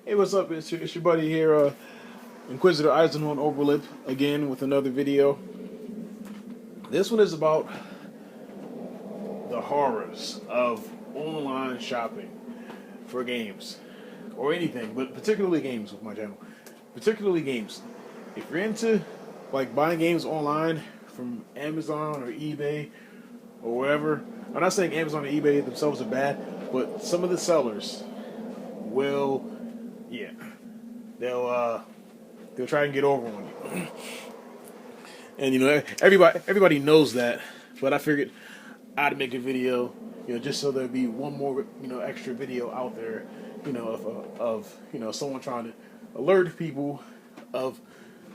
Hey, what's up? It's your buddy here, Inquisitor Eisenhorn Overlip, again with another video. This one is about the horrors of online shopping for games or anything, but particularly games with my channel. Particularly games. If you're into like buying games online from Amazon or eBay or wherever, I'm not saying Amazon or eBay themselves are bad, but some of the sellers will, yeah, they'll try and get over on you. And everybody knows that, but I figured I'd make a video, just so there'd be one more, extra video out there, of someone trying to alert people of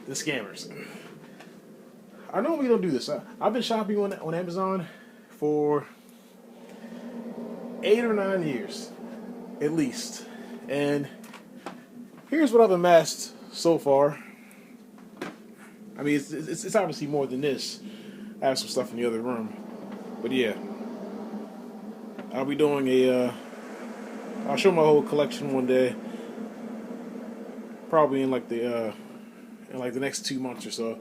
the scammers. I normally don't do this. I've been shopping on Amazon for 8 or 9 years, at least, and here's what I've amassed so far. I mean, it's obviously more than this. I have some stuff in the other room, but yeah, I'll be doing I'll show my whole collection one day, probably in like the next 2 months or so.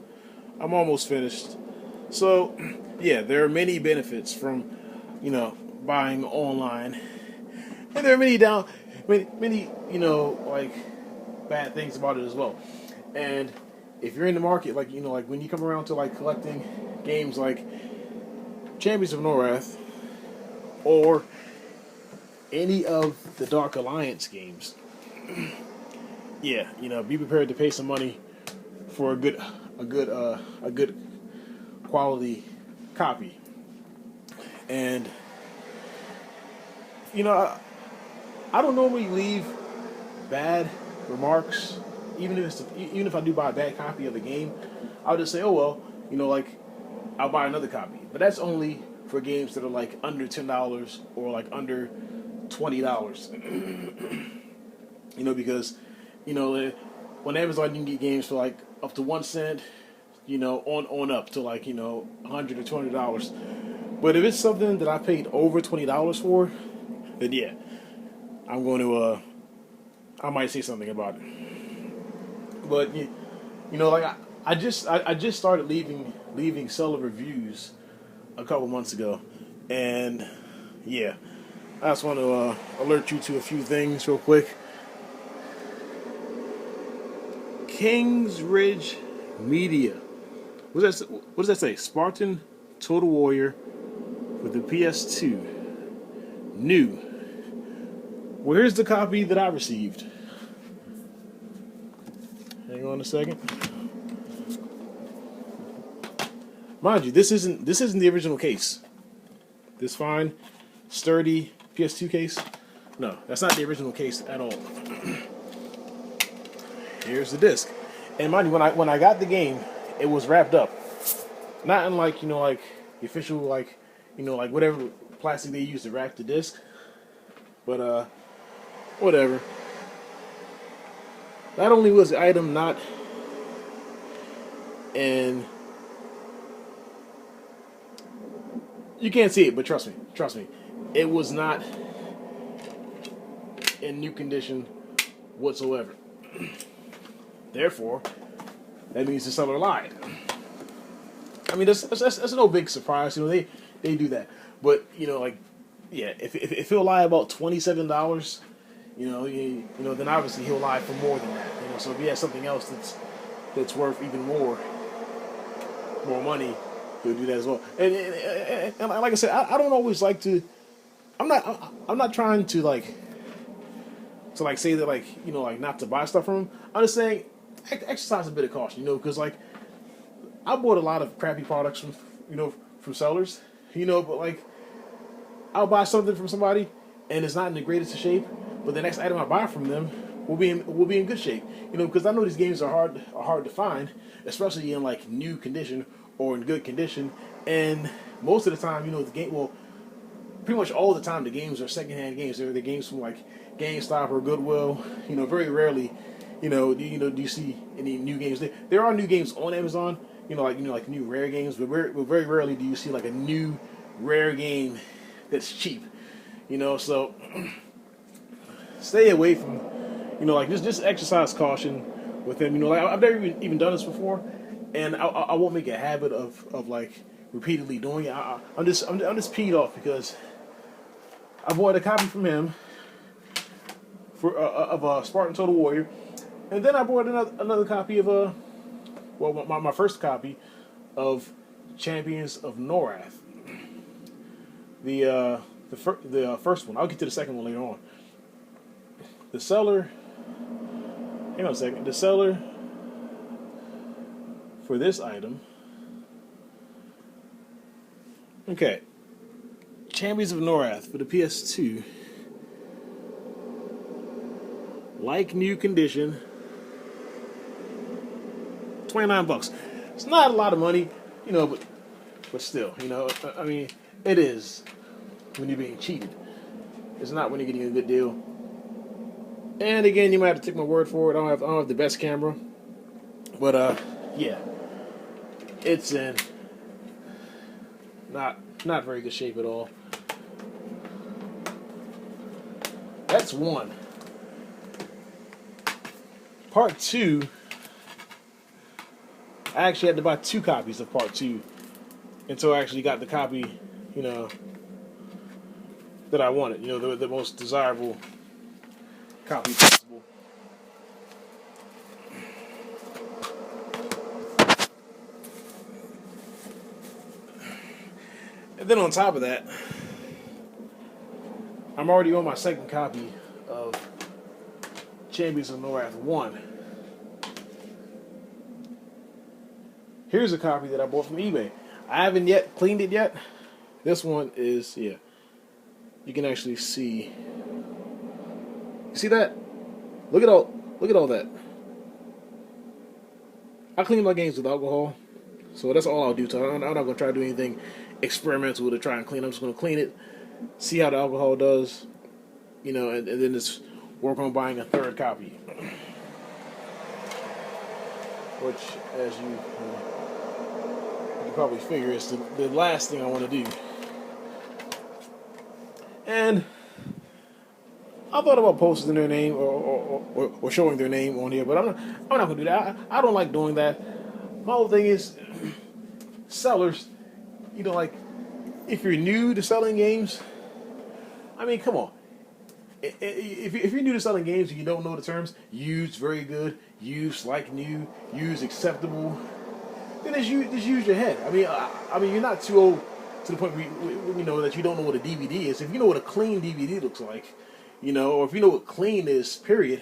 I'm almost finished. So yeah, there are many benefits from buying online, and there are many like bad things about it as well. And if you're in the market, like when you come around to like collecting games like Champions of Norath or any of the Dark Alliance games, yeah, be prepared to pay some money for a good quality copy. And I don't normally leave bad remarks, even if I do buy a bad copy of the game. I'll just say, oh well, like I'll buy another copy. But that's only for games that are like under $10 or like under $20. Because on Amazon you can get games for like up to 1 cent, on up to like $100 or $200. But if it's something that I paid over $20 for, then yeah, I'm going to I might say something about it. But like I just started leaving seller reviews a couple months ago, and yeah, I just want to alert you to a few things real quick. Kingsridge Media. What does that say? Spartan Total Warrior with the PS2. New. Well, here's the copy that I received. Hang on a second. Mind you, this isn't the original case. This fine, sturdy PS2 case. No, that's not the original case at all. Here's the disc. And mind you, when I got the game, it was wrapped up. Not unlike like the official like whatever plastic they use to wrap the disc. But whatever. Not only was the item not in, you can't see it, but trust me, it was not in new condition whatsoever. Therefore, that means the seller lied. I mean, that's no big surprise. They do that, but like, yeah, if he'll lie about $27, then obviously he'll lie for more than that. So if he has something else that's worth even more money, he'll do that as well. And like I said, I don't always like to. I'm not trying to say that like not to buy stuff from him. I'm just saying exercise a bit of caution, because like I bought a lot of crappy products from sellers, but like I'll buy something from somebody and it's not in the greatest of shape, but the next item I buy from them will be in good shape, because I know these games are hard to find, especially in like new condition or in good condition. And most of the time, the game, well, pretty much all the time, the games are secondhand games. They're the games from like GameStop or Goodwill. Very rarely, do you see any new games? There are new games on Amazon, like new rare games, but very rarely do you see like a new rare game that's cheap. So stay away from like just exercise caution with him. Like I've never even done this before, and I won't make a habit of like repeatedly doing it. I'm just peed off because I bought a copy from him for of Spartan Total Warrior, and then I bought another copy of my first copy of Champions of Norath. The first one. I'll get to the second one later on. The seller. Hang on a second. The seller for this item. Okay. Champions of Norath for the PS2. Like new condition. $29. It's not a lot of money, but still, I mean, it is when you're being cheated. It's not when you're getting a good deal. And again, you might have to take my word for it. I don't have the best camera, but yeah, it's in not very good shape at all. That's one. Part 2. I actually had to buy 2 copies of Part 2 until I actually got the copy, that I wanted. The most desirable copy possible. And then on top of that, I'm already on my second copy of Champions of Norath 1. Here's a copy that I bought from eBay. I haven't yet cleaned it yet. This one is, yeah. You can actually see. You see that? Look at all that. I clean my games with alcohol, so that's all I'll do. So I'm not gonna try to do anything experimental to try and clean. I'm just gonna clean it, see how the alcohol does, and then just work on buying a third copy. Which, as you can probably figure, is the last thing I want to do. And I thought about posting their name or showing their name on here, but I'm not gonna do that. I don't like doing that. My whole thing is sellers. Like if you're new to selling games, I mean, come on. If you're new to selling games and you don't know the terms, use very good, use like new, use acceptable, then just use your head. I mean, you're not too old to the point where that you don't know what a DVD is. If you know what a clean DVD looks like, or if you know what clean is, period.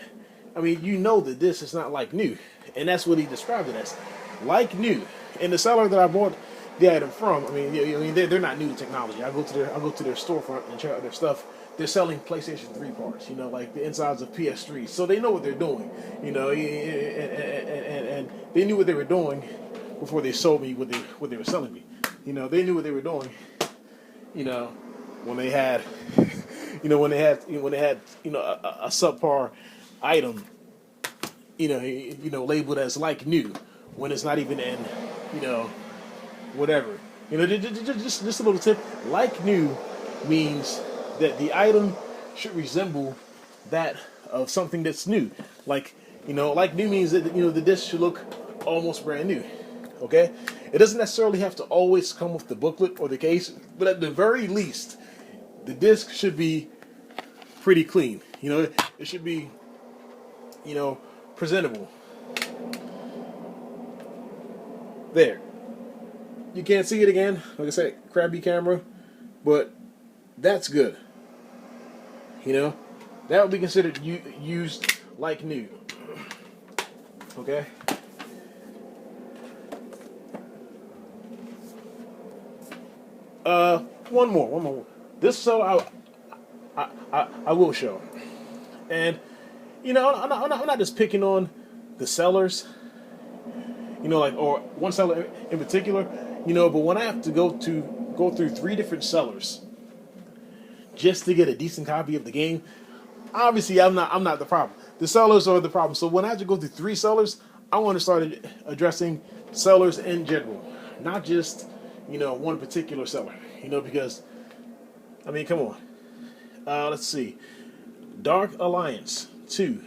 I mean, that this is not like new, and that's what he described it as, like new. And the seller that I bought the item from, I mean, they're not new to technology. I go to their storefront and check out their stuff. They're selling PlayStation 3 parts, like the insides of PS3. So they know what they're doing, and they knew what they were doing before they sold me what they were selling me. They knew what they were doing, when they had, when they had a subpar item, labeled as like new, when it's not even in, whatever. Just a little tip. Like new means that the item should resemble that of something that's new. Like new means that the disc should look almost brand new. Okay, it doesn't necessarily have to always come with the booklet or the case, but at the very least, the disc should be pretty clean. It should be presentable. There. You can't see it again. Like I said, crappy camera, but that's good. That would be considered used like new. Okay. One more. This I will show, and I'm not just picking on the sellers. Or one seller in particular. But when I have to go through 3 different sellers just to get a decent copy of the game, obviously I'm not the problem. The sellers are the problem. So when I have to go through 3 sellers, I want to start addressing sellers in general, not just one particular seller. Because I mean, come on. Let's see. Dark Alliance 2.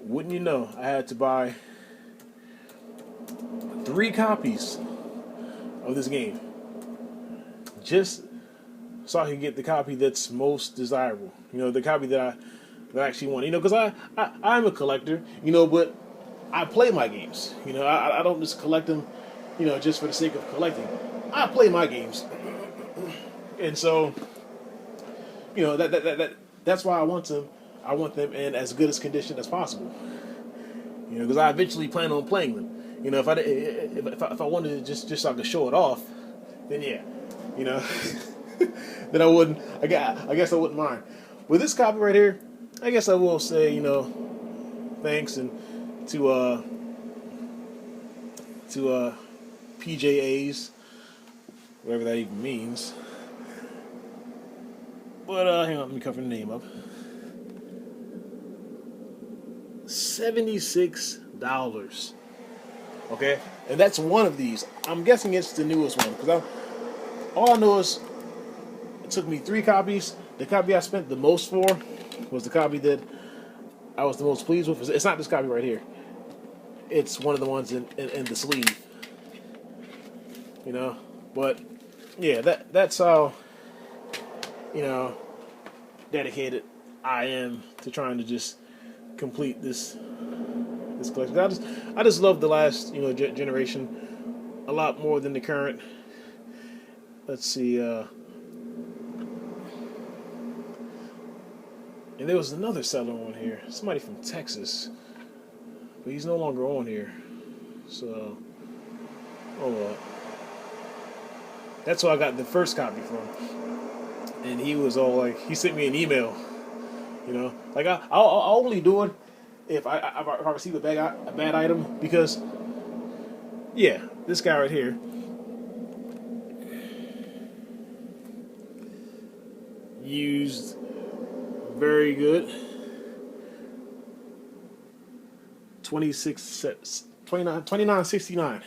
wouldn't you know, I had to buy 3 copies of this game just so I can get the copy that's most desirable. The copy that I actually want. Because I'm a collector. But I play my games. I don't just collect them, just for the sake of collecting. I play my games, and so that's why I want them. I want them in as good as condition as possible. Because I eventually plan on playing them. If I wanted to just so I could show it off, then yeah, then I wouldn't. I guess I wouldn't mind. With this copy right here, I guess I will say thanks and to PJAs, whatever that even means. But hang on, let me cover the name up. $76. Okay, and that's one of these. I'm guessing it's the newest one because all I know is it took me 3 copies. The copy I spent the most for was the copy that I was the most pleased with. It's not this copy right here. It's one of the ones in the sleeve. But yeah, that's how dedicated I am to trying to just complete this collection. I just love the last generation a lot more than the current. Let's see. And there was another seller on here, somebody from Texas, but he's no longer on here. So, oh well. That's who I got the first copy from, and he was all like, he sent me an email. Like I'll only do it if I receive a bad item, because yeah, this guy right here. Used very good. 29.69.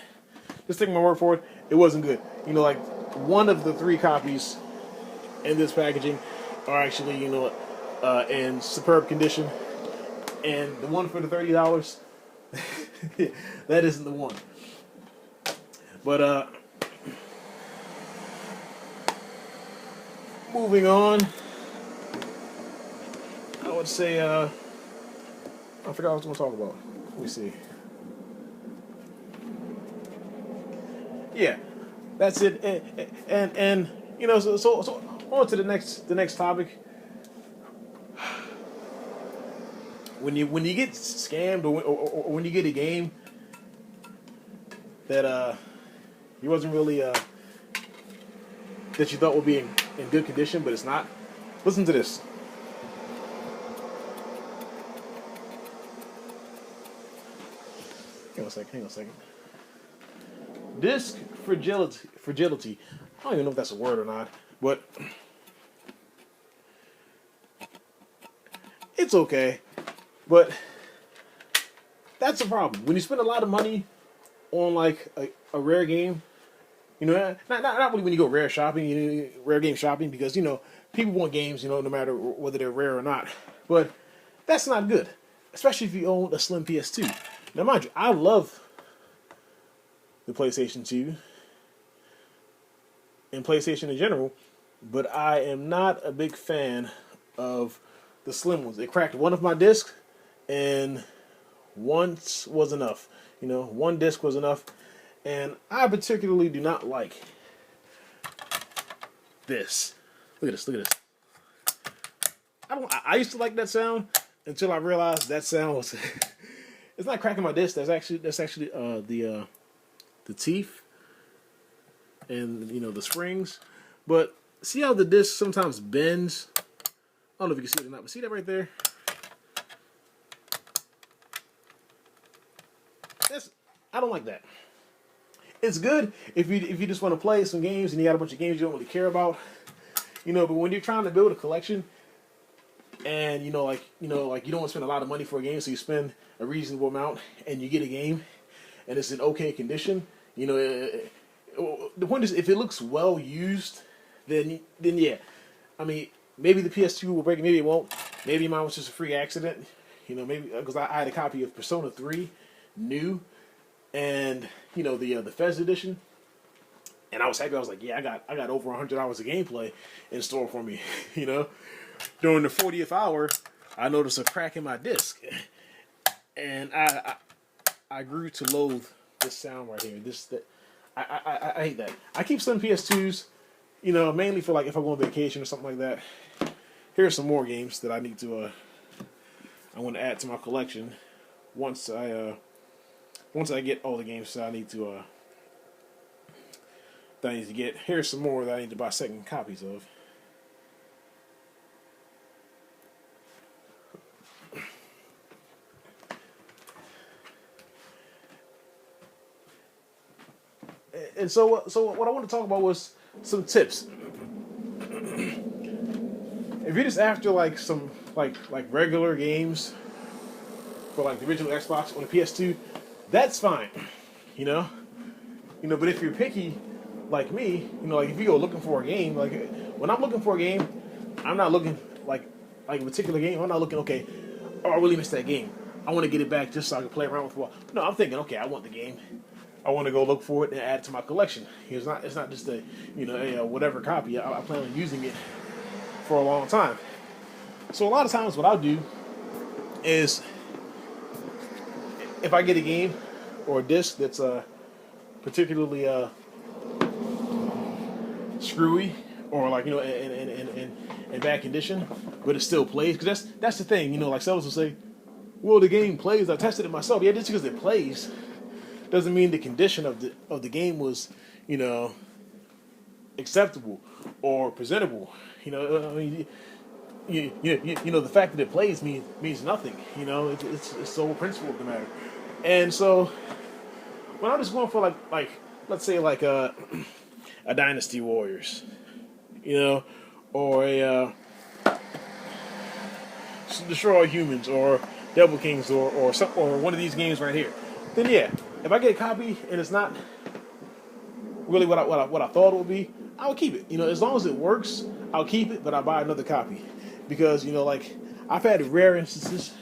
Just take my word for it. It wasn't good. Like one of the 3 copies in this packaging are actually in superb condition, and the one for the $30, that isn't the one. But moving on, I would say I forgot what I was going to talk about. Let me see. Yeah, that's it. And so on to the next topic. When you get scammed or when you get a game that you wasn't really that you thought would be in good condition, but it's not. Listen to this. Hang on a second. Disc fragility. I don't even know if that's a word or not, but it's okay. But that's a problem. When you spend a lot of money on like a rare game, not really when you go rare game shopping, because people want games, no matter whether they're rare or not. But that's not good, especially if you own a slim PS2. Now, mind you, I love the PlayStation 2 and PlayStation in general, but I am not a big fan of the slim ones. It cracked one of my discs, and once was enough. One disc was enough, and I particularly do not like this. Look at this. I used to like that sound until I realized that sound was. It's not cracking my disc. That's actually the teeth and the springs. But see how the disc sometimes bends? I don't know if you can see it or not, but see that right there? I don't like that. It's good if you just want to play some games and you got a bunch of games you don't really care about, But when you're trying to build a collection, and you don't want to spend a lot of money for a game, so you spend a reasonable amount and you get a game, and it's in okay condition. The point is, if it looks well used, then yeah. I mean, maybe the PS2 will break it, maybe it won't. Maybe mine was just a free accident. You know, maybe because I had a copy of Persona 3, new, and the Fez edition, and I was happy. I was like, yeah, I got over 100 hours of gameplay in store for me. you know, during the 40th hour, I noticed a crack in my disc, and I grew to loathe this sound right here. I hate that. I keep some PS2s, mainly for like if I go on vacation or something like that. Here's some more games that I need to I want to add to my collection once I get all the games that I need to get. Here's some more that I need to buy second copies of. And so what I want to talk about was some tips. If you're just after like some like regular games for like the original Xbox on the PS2, that's fine. But if you're picky like me, like if you go looking for a game, like when I'm looking for a game, I'm not looking like a particular game. I'm not looking, okay, oh, I really missed that game. I want to get it back just so I can play around with it. No, I'm thinking, okay, I want the game. I want to go look for it and add it to my collection. It's not just a whatever copy. I plan on using it for a long time. So a lot of times what I'll do is if I get a game or a disc that's particularly screwy or like in bad condition, but it still plays, because that's the thing. Like sellers will say, well, the game plays. I tested it myself. Yeah, just because it plays doesn't mean the condition of the game was acceptable or presentable. The fact that it plays means nothing. It's the sole principle of the matter. And so when I'm just going for like let's say like a Dynasty Warriors, or a Destroy All Humans, or Devil Kings, or one of these games right here, then yeah, if I get a copy and it's not really what I thought it would be, I would keep it. As long as it works, I'll keep it, but I'll buy another copy. Because, like, I've had rare instances,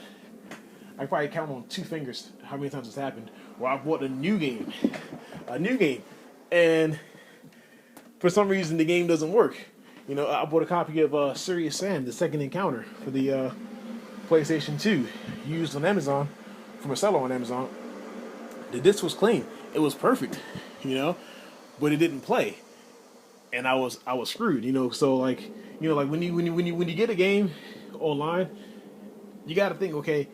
I can probably count on 2 fingers how many times it's happened, where I bought a new game, and for some reason the game doesn't work. I bought a copy of Serious Sam, The Second Encounter, for the PlayStation 2, used on Amazon, from a seller on Amazon. The disc was clean. It was perfect, but it didn't play. And I was screwed, So like when you get a game online, you got to think, okay,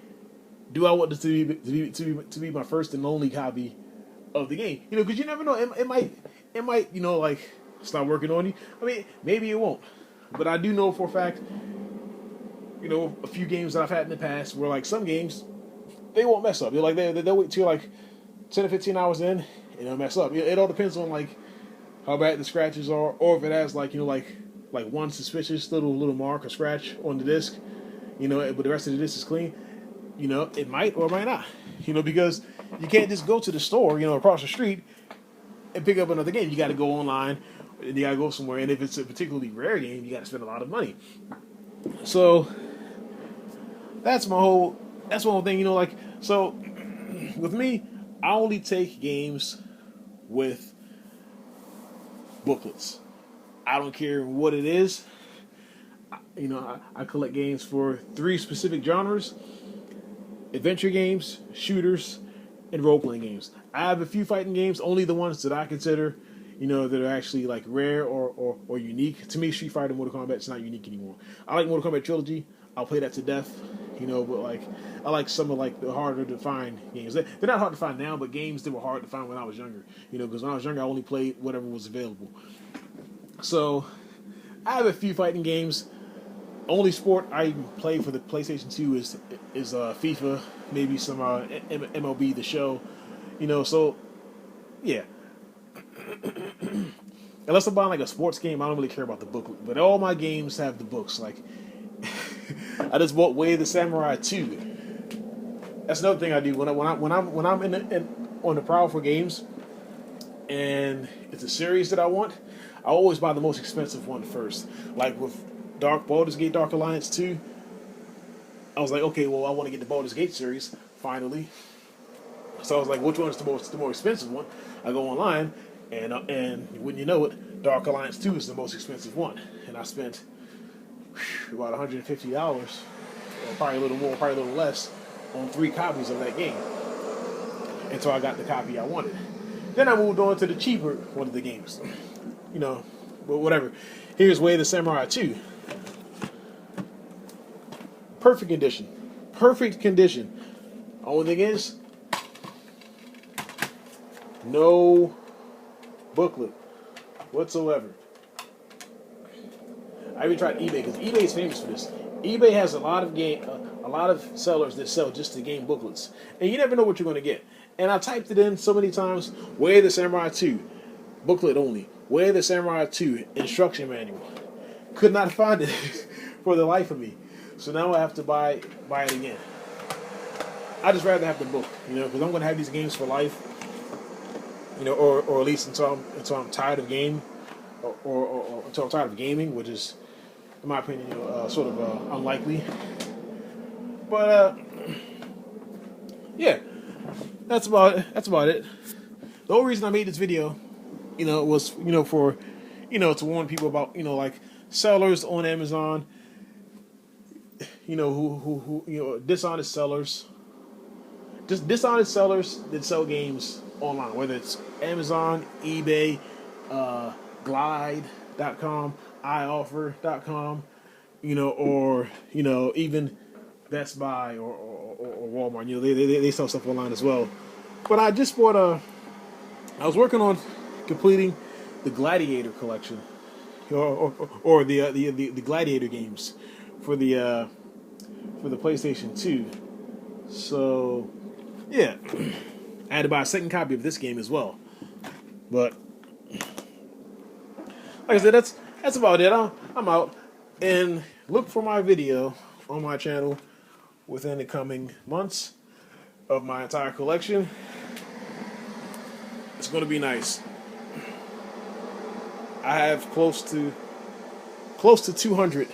do I want this to be my first and only copy of the game? Because you never know, it might like start working on you. I mean, maybe it won't, but I do know for a fact, a few games that I've had in the past where like some games they won't mess up. They'll wait till like 10 or 15 hours in and it'll mess up. It all depends on like how bad the scratches are, or if it has like one suspicious little mark or scratch on the disc, but the rest of the disc is clean. It might or might not. Because you can't just go to the store, across the street, and pick up another game. You got to go online, and you got to go somewhere. And if it's a particularly rare game, you got to spend a lot of money. So that's my whole thing. So with me, I only take games with booklets. I don't care what it is. I collect games for 3 specific genres: adventure games, shooters, and role-playing games. I have a few fighting games, only the ones that I consider, that are actually like rare or unique. To me, Street Fighter and Mortal Kombat is not unique anymore. I like Mortal Kombat Trilogy. I'll play that to death. But like I like some of like the harder to find games. They're not hard to find now, but games that were hard to find when I was younger. Because when I was younger, I only played whatever was available. So I have a few fighting games. Only sport I play for the PlayStation 2 is FIFA, maybe some MLB The Show. So yeah. Unless I'm buying like a sports game, I don't really care about the booklet. But all my games have the books. Like I just bought Way of the Samurai 2. That's another thing I do when I'm on the prowl for games, and it's a series that I want. I always buy the most expensive one first. Like with Baldur's Gate Dark Alliance 2, I was like, okay, well, I want to get the Baldur's Gate series finally. So I was like, which one is the more expensive one? I go online, and when you know it, Dark Alliance 2 is the most expensive one, and I spent about $150, or probably a little more, probably a little less, on 3 copies of that game. Until I got the copy I wanted. Then I moved on to the cheaper one of the games. You know, but whatever. Here's Way of the Samurai 2. Perfect condition. Perfect condition. Only thing is, no booklet whatsoever. I even tried eBay because eBay is famous for this. eBay has a lot of sellers that sell just the game booklets, and you never know what you're going to get. And I typed it in so many times. Way of the Samurai 2, booklet only. Way of the Samurai 2, instruction manual. Could not find it for the life of me. So now I have to buy it again. I just rather have the book, because I'm going to have these games for life. Or at least until I'm tired of game, or until I'm tired of gaming, which is, in my opinion, sort of unlikely. But yeah. That's about it. The only reason I made this video, was for, to warn people about, like sellers on Amazon, who dishonest sellers, just dishonest sellers that sell games online, whether it's Amazon, eBay, Glide.com, iOffer.com, or even Best Buy or Walmart. They sell stuff online as well. But I just bought I was working on completing the Gladiator collection, or the Gladiator games for the PlayStation 2. So yeah, I had to buy a second copy of this game as well. But like I said, that's about it. I'm out, and look for my video on my channel within the coming months of my entire collection. It's going to be nice. I have close to 200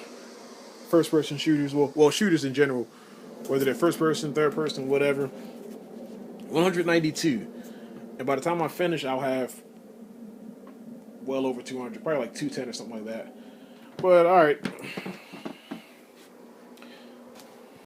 first-person shooters, well, shooters in general, whether they're first-person, third-person, whatever. 192, and by the time I finish, I'll have well over 200, probably like 210 or something like that. But all right.